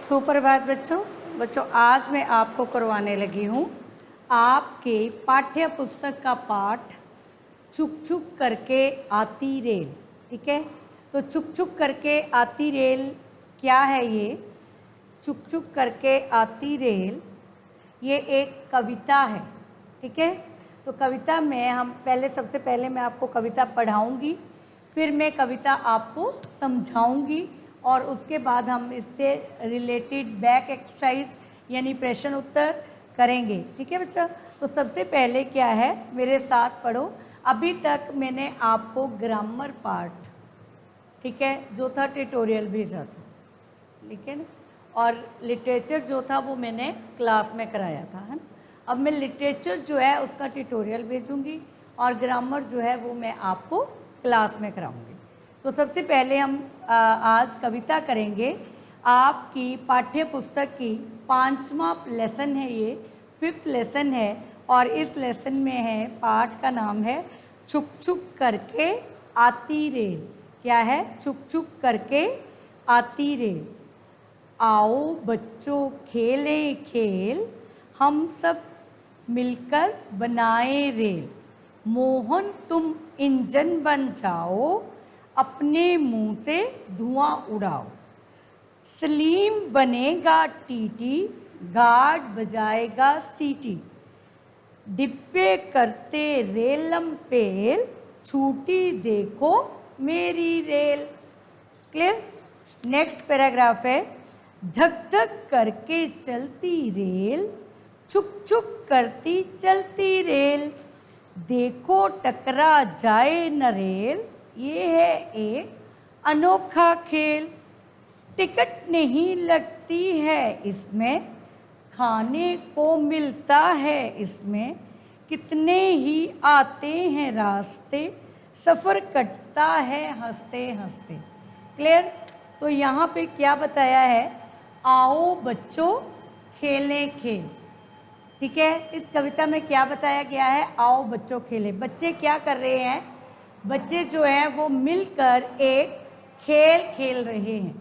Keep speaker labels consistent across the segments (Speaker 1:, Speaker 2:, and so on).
Speaker 1: सुप्रभात बच्चों। आज मैं आपको करवाने लगी हूँ आपके पाठ्य पुस्तक का पाठ चुक चुक करके आती रेल। ठीक है, तो चुक चुक करके आती रेल क्या है? ये चुक चुक करके आती रेल ये एक कविता है। ठीक है, तो कविता में हम सबसे पहले मैं आपको कविता पढ़ाऊंगी, फिर मैं कविता आपको समझाऊंगी और उसके बाद हम इससे रिलेटेड बैक एक्सरसाइज यानी प्रश्न उत्तर करेंगे। ठीक है बच्चा, तो सबसे पहले क्या है, मेरे साथ पढ़ो। अभी तक मैंने आपको ग्रामर पार्ट, ठीक है, जो था ट्यूटोरियल भेजा था, ठीक है ना, और लिटरेचर जो था वो मैंने क्लास में कराया था, है ना। अब मैं लिटरेचर जो है उसका ट्यूटोरियल भेजूंगी और ग्रामर जो है वो मैं आपको क्लास में कराऊंगी। तो सबसे पहले हम आज कविता करेंगे। आपकी पाठ्य पुस्तक की 5वां लेसन है, ये 5th लेसन है और इस लेसन में है, पाठ का नाम है चुक चुक करके आती रेल। क्या है? चुक चुक करके आती रेल। आओ बच्चों खेलें खेल, हम सब मिलकर बनाए रेल। मोहन तुम इंजन बन जाओ, अपने मुंह से धुआं उड़ाओ। सलीम बनेगा टीटी, गार्ड बजाएगा सीटी। डिब्बे करते रेलम पेल, छूटी देखो मेरी रेल। क्लियर? नेक्स्ट पैराग्राफ है, धक धक करके चलती रेल, छुक छुक करती चलती रेल। देखो टकरा जाए न रेल, ये है एक अनोखा खेल। टिकट नहीं लगती है इसमें, खाने को मिलता है इसमें। कितने ही आते हैं रास्ते, सफ़र कटता है हंसते हंसते। क्लियर? तो यहाँ पे क्या बताया है? आओ बच्चों खेलें खेल। ठीक है, इस कविता में क्या बताया गया है? आओ बच्चों खेलें। बच्चे क्या कर रहे हैं? बच्चे जो हैं वो मिलकर एक खेल खेल रहे हैं।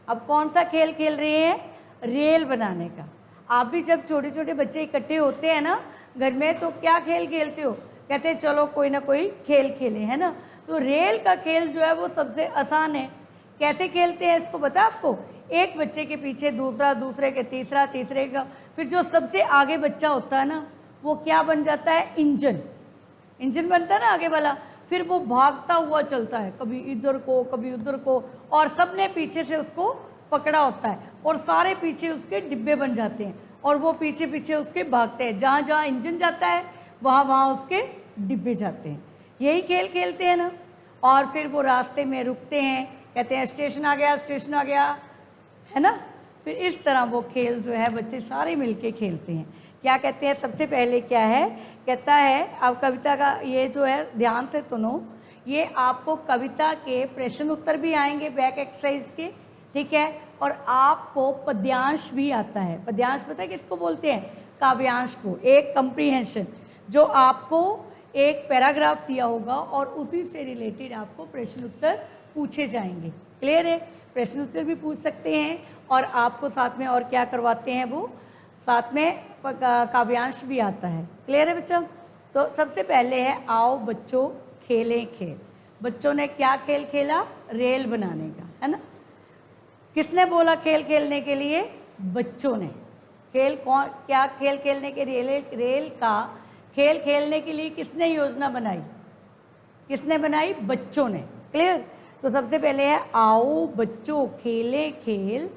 Speaker 1: अब कौन सा खेल खेल रहे हैं? रेल बनाने का। आप भी जब छोटे छोटे बच्चे इकट्ठे होते हैं ना घर में, तो क्या खेल खेलते हो? कहते हैं चलो कोई ना कोई खेल खेलें, है ना। तो रेल का खेल जो है वो सबसे आसान है। कैसे खेलते हैं इसको पता आपको? एक बच्चे के पीछे दूसरा, दूसरे के तीसरा, तीसरे का, फिर जो सबसे आगे बच्चा होता है ना वो क्या बन जाता है? इंजन। इंजन बनता है ना आगे वाला, फिर वो भागता हुआ चलता है, कभी इधर को कभी उधर को, और सबने पीछे से उसको पकड़ा होता है और सारे पीछे उसके डिब्बे बन जाते हैं और वो पीछे पीछे उसके भागते हैं। जहाँ जहाँ इंजन जाता है वहाँ वहाँ उसके डिब्बे जाते हैं। यही खेल खेलते हैं ना। और फिर वो रास्ते में रुकते हैं, कहते हैं स्टेशन आ गया, स्टेशन आ गया, है ना। फिर इस तरह वो खेल जो है बच्चे सारे मिलके खेलते हैं। क्या कहते हैं? सबसे पहले क्या है, कहता है, अब कविता का ये जो है ध्यान से सुनो, ये आपको कविता के प्रश्न उत्तर भी आएंगे बैक एक्सरसाइज के, ठीक है, और आपको पद्यांश भी आता है। पद्यांश पता है किसको बोलते हैं? काव्यांश को। एक कंप्रीहेंशन, जो आपको एक पैराग्राफ दिया होगा और उसी से रिलेटेड आपको प्रश्न उत्तर पूछे जाएंगे। क्लियर है? प्रश्न उत्तर भी पूछ सकते हैं और आपको साथ में और क्या करवाते हैं, वो साथ में काव्यांश भी आता है। क्लियर है बच्चों? तो सबसे पहले है आओ बच्चों खेलें खेल। बच्चों ने क्या खेल खेला? रेल बनाने का, है ना। किसने बोला खेल खेलने के लिए? बच्चों ने। खेल कौन, क्या खेल खेलने के लिए? रेल का खेल खेलने के लिए किसने योजना बनाई? किसने बनाई? बच्चों ने। क्लियर? तो सबसे पहले है आओ बच्चों खेलें खेल,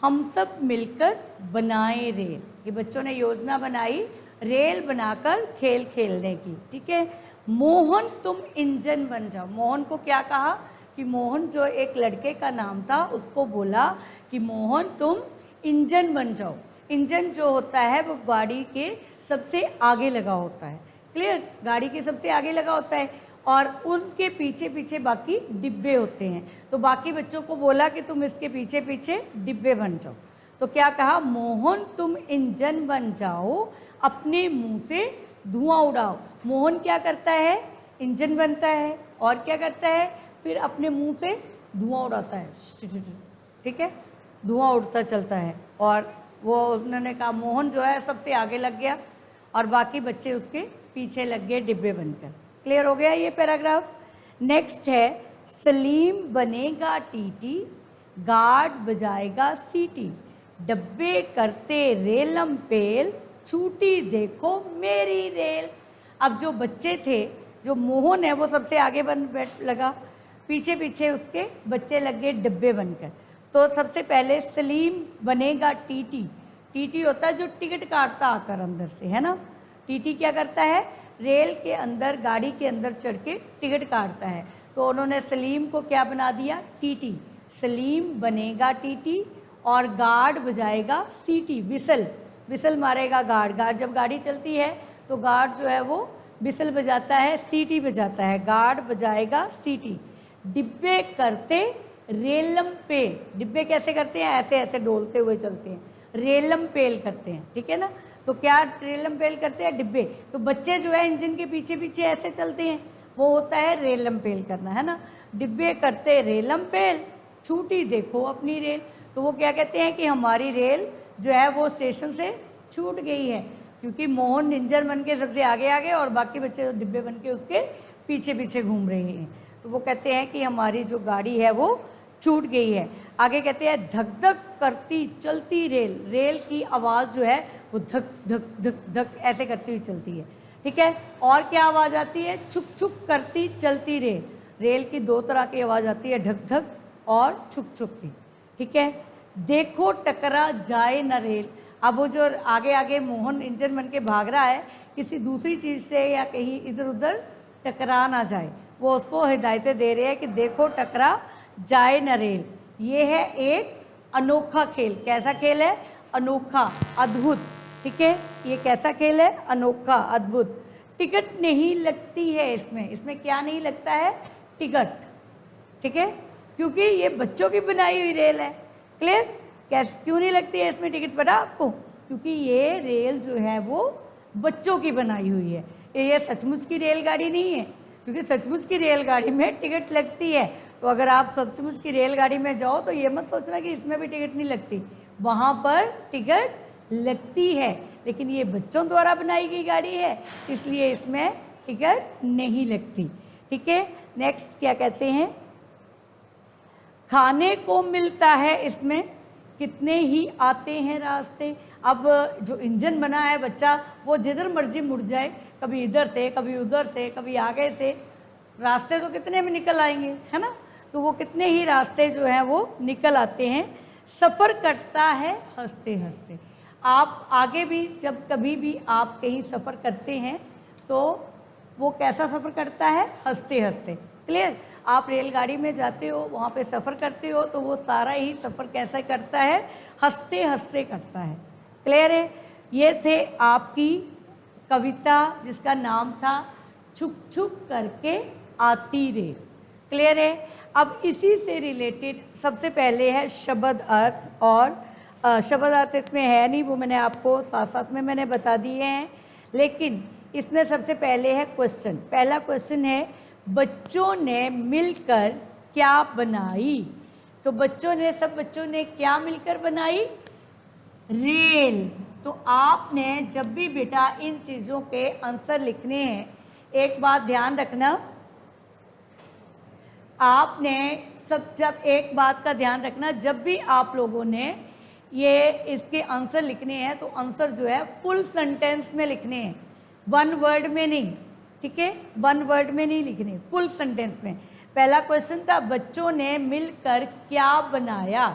Speaker 1: हम सब मिलकर बनाए रेल। ये बच्चों ने योजना बनाई रेल बनाकर खेल खेलने की। ठीक है। मोहन तुम इंजन बन जाओ। मोहन को क्या कहा? कि मोहन जो एक लड़के का नाम था उसको बोला कि मोहन तुम इंजन बन जाओ। इंजन जो होता है वो गाड़ी के सबसे आगे लगा होता है। क्लियर? गाड़ी के सबसे आगे लगा होता है और उनके पीछे पीछे बाकी डिब्बे होते हैं। तो बाकी बच्चों को बोला कि तुम इसके पीछे पीछे डिब्बे बन जाओ। तो क्या कहा? मोहन तुम इंजन बन जाओ, अपने मुंह से धुआं उड़ाओ। मोहन क्या करता है? इंजन बनता है और क्या करता है? फिर अपने मुंह से धुआं उड़ाता है। ठीक है। धुआं उड़ता चलता है। और वो उन्होंने कहा मोहन जो है सबसे आगे लग गया और बाकी बच्चे उसके पीछे लग गए डिब्बे बनकर। क्लियर हो गया ये पैराग्राफ। नेक्स्ट है सलीम बनेगा टीटी, गार्ड बजाएगा सीटी, डब्बे करते रेलम पेल, छूटी देखो मेरी रेल। अब जो बच्चे थे, जो मोहन है वो सबसे आगे बन बैठ लगा, पीछे पीछे उसके बच्चे लग गए डिब्बे बनकर। तो सबसे पहले सलीम बनेगा टीटी। टीटी होता है जो टिकट काटता आकर अंदर से, है ना। टीटी क्या करता है, रेल के अंदर, गाड़ी के अंदर चढ़ के टिकट काटता है। तो उन्होंने सलीम को क्या बना दिया, टीटी। सलीम बनेगा टीटी और गार्ड बजाएगा सीटी, विसल, विसल मारेगा गार्ड। गार्ड जब गाड़ी चलती है तो गार्ड जो है वो विसल बजाता है, सीटी बजाता है, गार्ड बजाएगा सीटी। डिब्बे करते रेलम पेल, डिब्बे कैसे करते हैं, ऐसे ऐसे डोलते हुए चलते हैं, रेलम पेल करते हैं, ठीक है ना। तो क्या रेलम पेल करते हैं, डिब्बे। तो बच्चे जो है इंजन के पीछे पीछे ऐसे चलते हैं, वो होता है रेलम पेल करना, है ना। डिब्बे करते रेलम पेल, छूटी देखो अपनी रेल। तो वो क्या कहते हैं कि हमारी रेल जो है वो स्टेशन से छूट गई है, क्योंकि मोहन इंजन बन के सबसे आगे आ गए और बाकी बच्चे डिब्बे बन के उसके पीछे पीछे घूम रहे हैं। तो वो कहते हैं कि हमारी जो गाड़ी है वो छूट गई है। आगे कहते हैं धक धक करती चलती रेल, रेल की आवाज़ जो है वो धक धक धक धक ऐसे करती हुई चलती है, ठीक है। और क्या आवाज़ आती है, छुक छुक करती चलती रेल। रेल की दो तरह की आवाज़ आती है, धक धक और छुक छुक की, ठीक है। देखो टकरा जाए न रेल। अब वो जो आगे आगे मोहन इंजन बन के भाग रहा है, किसी दूसरी चीज़ से या कहीं इधर उधर टकरा ना जाए, वो उसको हिदायतें दे रहे हैं कि देखो टकरा जाए न रेल। ये है एक अनोखा खेल। कैसा खेल है, अनोखा, अद्भुत, ठीक है। ये कैसा खेल है, अनोखा, अद्भुत। टिकट नहीं लगती है इसमें, इसमें क्या नहीं लगता है, टिकट, ठीक है, क्योंकि ये बच्चों की बनाई हुई रेल है। क्लियर, कैसे क्यों नहीं लगती है इसमें टिकट, पता आपको, क्योंकि ये रेल जो है वो बच्चों की बनाई हुई है। ये सचमुच की रेलगाड़ी नहीं है, क्योंकि सचमुच की रेलगाड़ी में टिकट लगती है। तो अगर आप सचमुच की रेलगाड़ी में जाओ तो ये मत सोचना कि इसमें भी टिकट नहीं लगती, वहाँ पर टिकट लगती है, लेकिन ये बच्चों द्वारा बनाई गई गाड़ी है, इसलिए इसमें टिकट नहीं लगती, ठीक है। नेक्स्ट क्या कहते हैं, खाने को मिलता है इसमें कितने ही आते हैं रास्ते। अब जो इंजन बना है बच्चा, वो जिधर मर्जी मुड़ जाए, कभी इधर से कभी उधर से कभी आगे से, रास्ते तो कितने में निकल आएंगे, है ना। तो वो कितने ही रास्ते जो हैं वो निकल आते हैं। सफ़र कटता है हंसते हंसते। आप आगे भी जब कभी भी आप कहीं सफ़र करते हैं तो वो कैसा सफ़र करता है, हंसते हंसते। क्लियर, आप रेलगाड़ी में जाते हो, वहाँ पे सफ़र करते हो, तो वो सारा ही सफ़र कैसा करता है, हंसते हंसते करता है। क्लियर है। ये थे आपकी कविता जिसका नाम था छुक छुक करके आती रेल। क्लियर है। अब इसी से रिलेटेड सबसे पहले है शब्द अर्थ, और शब्द अर्थ इसमें है नहीं, वो मैंने आपको साथ साथ में मैंने बता दिए हैं, लेकिन इसमें सबसे पहले है क्वेश्चन। पहला क्वेश्चन है बच्चों ने मिलकर क्या बनाई। तो बच्चों ने, सब बच्चों ने क्या मिलकर बनाई, रेल। तो आपने जब भी बेटा इन चीज़ों के आंसर लिखने हैं, एक बात ध्यान रखना, आपने जब एक बात का ध्यान रखना, जब भी आप लोगों ने ये इसके आंसर लिखने हैं तो आंसर जो है फुल सेंटेंस में लिखने हैं, वन वर्ड में नहीं, ठीक है, वन वर्ड में नहीं लिखने, फुल सेंटेंस में। पहला क्वेश्चन था बच्चों ने मिलकर क्या बनाया,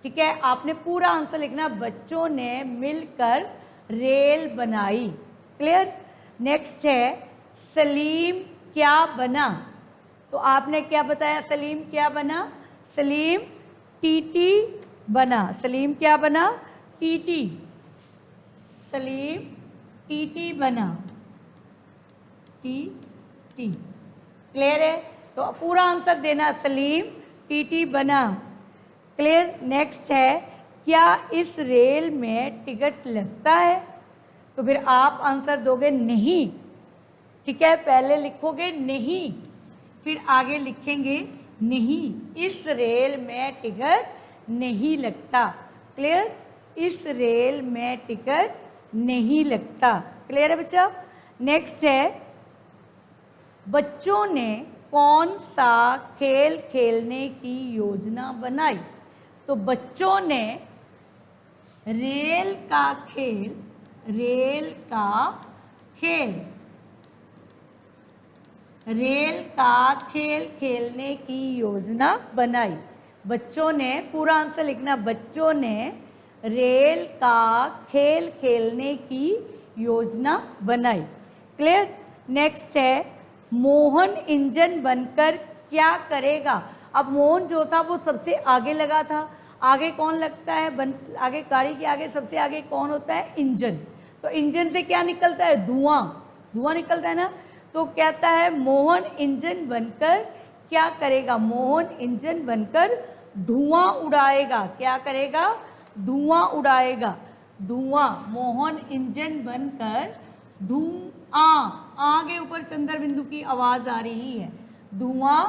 Speaker 1: ठीक है, आपने पूरा आंसर लिखना, बच्चों ने मिलकर रेल बनाई। क्लियर। नेक्स्ट है सलीम क्या बना। तो आपने क्या बताया, सलीम क्या बना, सलीम टीटी बना। सलीम क्या बना, टीटी, सलीम टीटी बना, टीटी। क्लियर है। तो पूरा आंसर देना, सलीम टीटी बना। क्लियर। नेक्स्ट है क्या इस रेल में टिकट लगता है। तो फिर आप आंसर दोगे नहीं, ठीक है, पहले लिखोगे नहीं, फिर आगे लिखेंगे नहीं, इस रेल में टिकट नहीं लगता। क्लियर? इस रेल में टिकट नहीं लगता। क्लियर है बच्चा? नेक्स्ट है, बच्चों ने कौन सा खेल खेलने की योजना बनाई? तो बच्चों ने रेल का खेल रेल का खेल खेलने की योजना बनाई। बच्चों ने, पूरा आंसर लिखना, बच्चों ने रेल का खेल खेलने की योजना बनाई। क्लियर? नेक्स्ट है, मोहन इंजन बनकर क्या करेगा? अब मोहन जो था वो सबसे आगे लगा था। आगे कौन लगता है? आगे गाड़ी के आगे सबसे आगे कौन होता है? इंजन। तो इंजन से क्या निकलता है? धुआं निकलता है ना। तो कहता है मोहन इंजन बनकर क्या करेगा? मोहन इंजन बनकर धुआं उड़ाएगा। क्या करेगा? धुआं उड़ाएगा। मोहन इंजन बनकर धुआं, आगे ऊपर चंद्र बिंदु की आवाज आ रही है, धुआं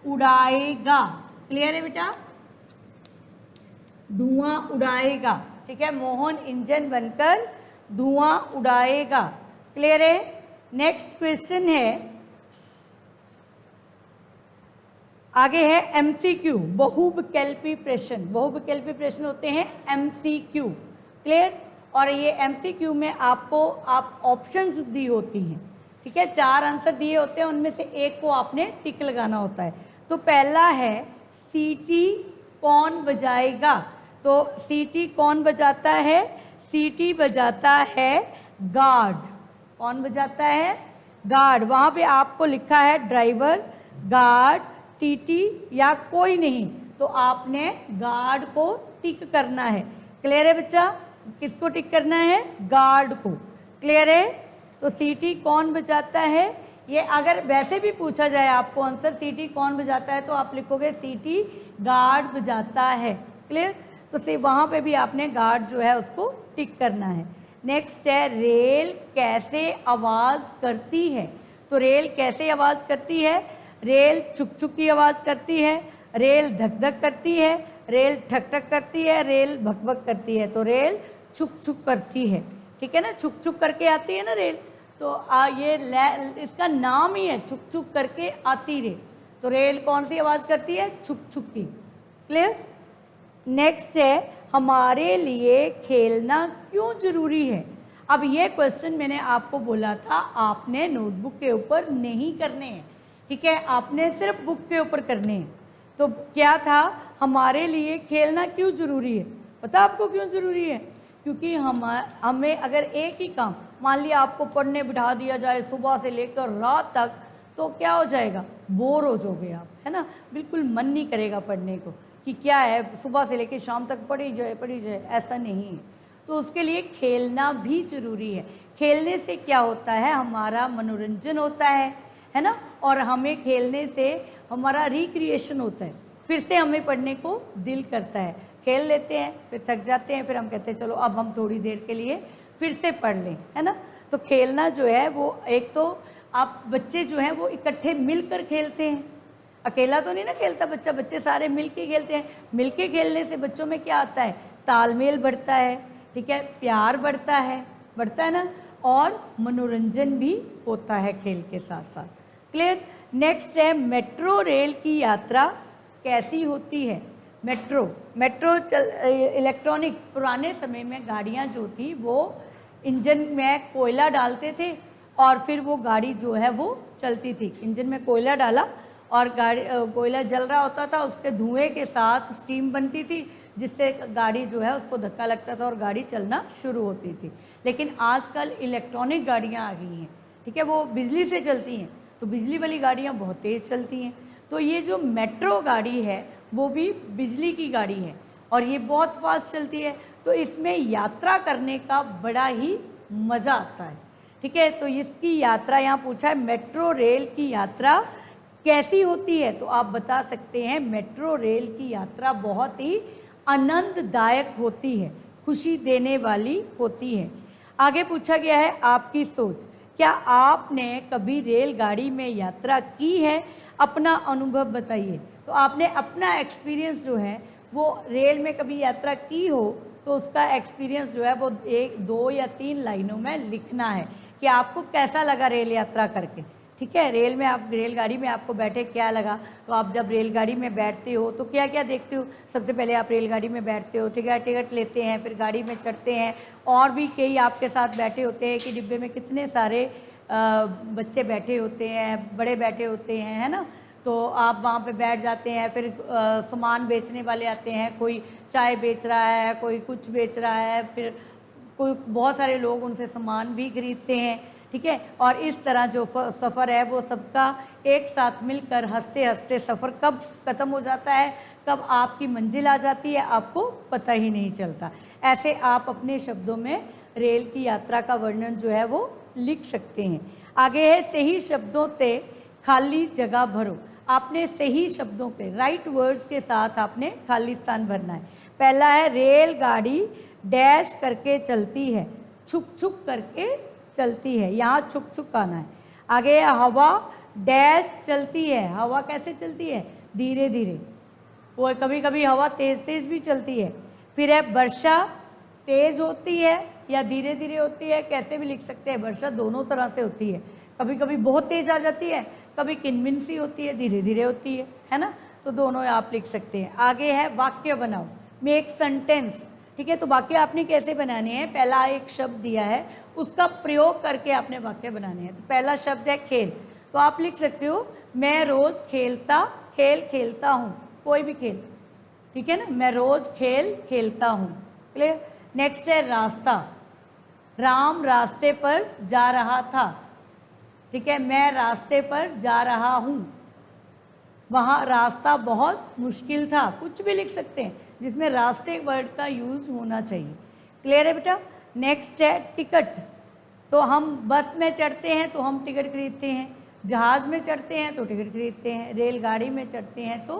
Speaker 1: उड़ाएगा। क्लियर है बेटा? धुआं उड़ाएगा। ठीक है, मोहन इंजन बनकर धुआं उड़ाएगा। क्लियर है? नेक्स्ट क्वेश्चन है, आगे है एमसीक्यू, बहुविकल्पी प्रश्न। बहुविकल्पी प्रश्न होते हैं एमसीक्यू। क्लियर? और ये एमसीक्यू में आपको ऑप्शंस दी होती हैं। ठीक है, 4 आंसर दिए होते हैं, उनमें से एक को आपने टिक लगाना होता है। तो पहला है, सीटी कौन बजाएगा? तो सीटी कौन बजाता है? सीटी बजाता है गार्ड। कौन बजाता है? गार्ड। वहाँ पे आपको लिखा है ड्राइवर, गार्ड, टीटी या कोई नहीं, तो आपने गार्ड को टिक करना है। क्लियर है बच्चा? किसको टिक करना है? गार्ड को। क्लियर है? तो सीटी कौन बजाता है, ये अगर वैसे भी पूछा जाए आपको आंसर सीटी कौन बजाता है, तो आप लिखोगे सीटी गार्ड बजाता है। क्लियर? तो फिर वहाँ पे भी आपने गार्ड जो है उसको टिक करना है। नेक्स्ट है, रेल कैसे आवाज़ करती है? तो रेल कैसे आवाज़ करती है? रेल चुक चुक की आवाज़ करती है, रेल धक धक करती है, रेल ठक ठक करती है, रेल भक भक करती है। तो रेल छुक छुक करती है। ठीक है ना, छुक छुक करके आती है ना रेल। तो ये इसका नाम ही है, छुक छुक करके आती रेल। तो रेल कौन सी आवाज़ करती है? छुक छुक की। क्लियर? नेक्स्ट है, हमारे लिए खेलना क्यों ज़रूरी है? अब ये क्वेश्चन मैंने आपको बोला था आपने नोटबुक के ऊपर नहीं करने हैं। ठीक है, आपने सिर्फ बुक के ऊपर करने हैं। तो क्या था, हमारे लिए खेलना क्यों ज़रूरी है? पता आपको क्यों ज़रूरी है? क्योंकि हमें अगर एक ही काम, मान लिया आपको पढ़ने बिठा दिया जाए सुबह से लेकर रात तक, तो क्या हो जाएगा? बोर हो जाओगे आप, है ना। बिल्कुल मन नहीं करेगा पढ़ने को, कि क्या है सुबह से लेकर शाम तक पढ़ी जाए, ऐसा नहीं है। तो उसके लिए खेलना भी ज़रूरी है। खेलने से क्या होता है? हमारा मनोरंजन होता है ना। और हमें खेलने से हमारा रिक्रिएशन होता है, फिर से हमें पढ़ने को दिल करता है। खेल लेते हैं, फिर थक जाते हैं, फिर हम कहते हैं चलो अब हम थोड़ी देर के लिए फिर से पढ़ लें, है ना। तो खेलना जो है वो, एक तो आप बच्चे जो हैं वो इकट्ठे मिलकर खेलते हैं, अकेला तो नहीं ना खेलता बच्चा, बच्चे सारे मिल के खेलते हैं। मिल के खेलने से बच्चों में क्या आता है? तालमेल बढ़ता है। ठीक है, प्यार बढ़ता है ना, और मनोरंजन भी होता है खेल के साथ साथ। क्लियर? नेक्स्ट है, मेट्रो रेल की यात्रा कैसी होती है? मेट्रो इलेक्ट्रॉनिक, पुराने समय में गाड़ियाँ जो थी वो इंजन में कोयला डालते थे और फिर वो गाड़ी जो है वो चलती थी। इंजन में कोयला डाला और गाड़ी, कोयला जल रहा होता था, उसके धुएं के साथ स्टीम बनती थी, जिससे गाड़ी जो है उसको धक्का लगता था और गाड़ी चलना शुरू होती थी। लेकिन आजकल इलेक्ट्रॉनिक गाड़ियाँ आ गई हैं। ठीक है, वो बिजली से चलती हैं, तो बिजली वाली गाड़ियाँ बहुत तेज़ चलती हैं। तो ये जो मेट्रो गाड़ी है वो भी बिजली की गाड़ी है और ये बहुत फास्ट चलती है। तो इसमें यात्रा करने का बड़ा ही मज़ा आता है। ठीक है, तो इसकी यात्रा यहाँ पूछा है, मेट्रो रेल की यात्रा कैसी होती है? तो आप बता सकते हैं मेट्रो रेल की यात्रा बहुत ही आनंददायक होती है, खुशी देने वाली होती है। आगे पूछा गया है, आपकी सोच, क्या आपने कभी रेलगाड़ी में यात्रा की है? अपना अनुभव बताइए। तो आपने अपना एक्सपीरियंस जो है वो रेल में कभी यात्रा की हो तो उसका एक्सपीरियंस जो है वो 1, 2 या 3 लाइनों में लिखना है कि आपको कैसा लगा रेल यात्रा करके। ठीक है, रेल में आप रेलगाड़ी में आपको बैठे क्या लगा। तो आप जब रेलगाड़ी में बैठते हो तो क्या क्या देखते हो। सबसे पहले आप रेलगाड़ी में बैठते हो, टिकट लेते हैं, फिर गाड़ी में चढ़ते हैं, और भी कई आपके साथ बैठे होते हैं कि डिब्बे में कितने सारे बच्चे बैठे होते हैं, बड़े बैठे होते हैं, है ना। तो आप वहाँ पे बैठ जाते हैं, फिर सामान बेचने वाले आते हैं, कोई चाय बेच रहा है, कोई कुछ बेच रहा है, फिर कोई बहुत सारे लोग उनसे सामान भी खरीदते हैं। ठीक है, और इस तरह जो सफ़र है वो सबका एक साथ मिलकर हंसते हंसते सफ़र कब ख़त्म हो जाता है, कब आपकी मंजिल आ जाती है, आपको पता ही नहीं चलता। ऐसे आप अपने शब्दों में रेल की यात्रा का वर्णन जो है वो लिख सकते हैं। आगे है सही शब्दों से खाली जगह भरो। आपने सही शब्दों के राइट वर्ड्स के साथ आपने खाली स्थान भरना है। पहला है रेलगाड़ी डैश करके चलती है, छुक छुक करके चलती है, यहाँ छुक छुक आना है। आगे है हवा डैश चलती है। हवा कैसे चलती है, धीरे धीरे, वो कभी कभी हवा तेज़ तेज़ भी चलती है। फिर है वर्षा तेज़ होती है या धीरे धीरे होती है, कैसे भी लिख सकते हैं। वर्षा दोनों तरह से होती है, कभी कभी बहुत तेज़ आ जाती है, कभी किनमिन सी होती है, धीरे धीरे होती है ना। तो दोनों आप लिख सकते हैं। आगे है वाक्य बनाओ, मेक सेंटेंस। ठीक है, तो वाक्य आपने कैसे बनाने हैं, पहला एक शब्द दिया है उसका प्रयोग करके आपने वाक्य बनाने हैं। तो पहला शब्द है खेल, तो आप लिख सकते हो मैं रोज़ खेल खेलता हूँ, कोई भी खेल। ठीक है ना, मैं रोज़ खेल खेलता हूँ। क्लियर। नेक्स्ट है रास्ता, राम रास्ते पर जा रहा था। ठीक है, मैं रास्ते पर जा रहा हूँ, वहाँ रास्ता बहुत मुश्किल था, कुछ भी लिख सकते हैं जिसमें रास्ते वर्ड का यूज़ होना चाहिए। क्लियर है बेटा। नेक्स्ट है टिकट, तो हम बस में चढ़ते हैं तो हम टिकट खरीदते हैं, जहाज़ में चढ़ते हैं तो टिकट खरीदते हैं, रेलगाड़ी में चढ़ते हैं तो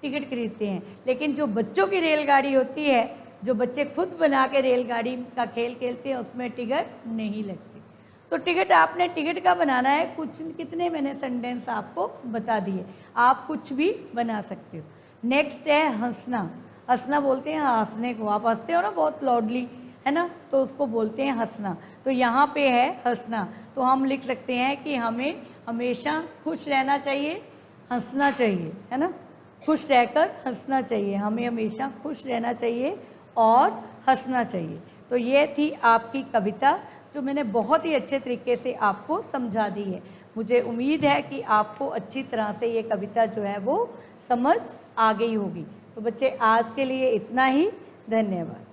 Speaker 1: टिकट खरीदते हैं। लेकिन जो बच्चों की रेलगाड़ी होती है, जो बच्चे खुद बना के रेलगाड़ी का खेल खेलते हैं, उसमें टिकट नहीं लगती। तो टिकट आपने टिकट का बनाना है, कुछ कितने मैंने सेंटेंस आपको बता दिए, आप कुछ भी बना सकते हो। नेक्स्ट है हंसना, हंसना बोलते हैं हंसने को, आप हंसते हो ना बहुत लाउडली, है ना, तो उसको बोलते हैं हंसना। तो यहाँ पे है हंसना, तो हम लिख सकते हैं कि हमें हमेशा खुश रहना चाहिए, हंसना चाहिए, है ना, खुश रहकर हंसना चाहिए, हमें हमेशा खुश रहना चाहिए और हंसना चाहिए। तो ये थी आपकी कविता जो मैंने बहुत ही अच्छे तरीके से आपको समझा दी है। मुझे उम्मीद है कि आपको अच्छी तरह से ये कविता जो है वो समझ आ गई होगी। तो बच्चे आज के लिए इतना ही, धन्यवाद।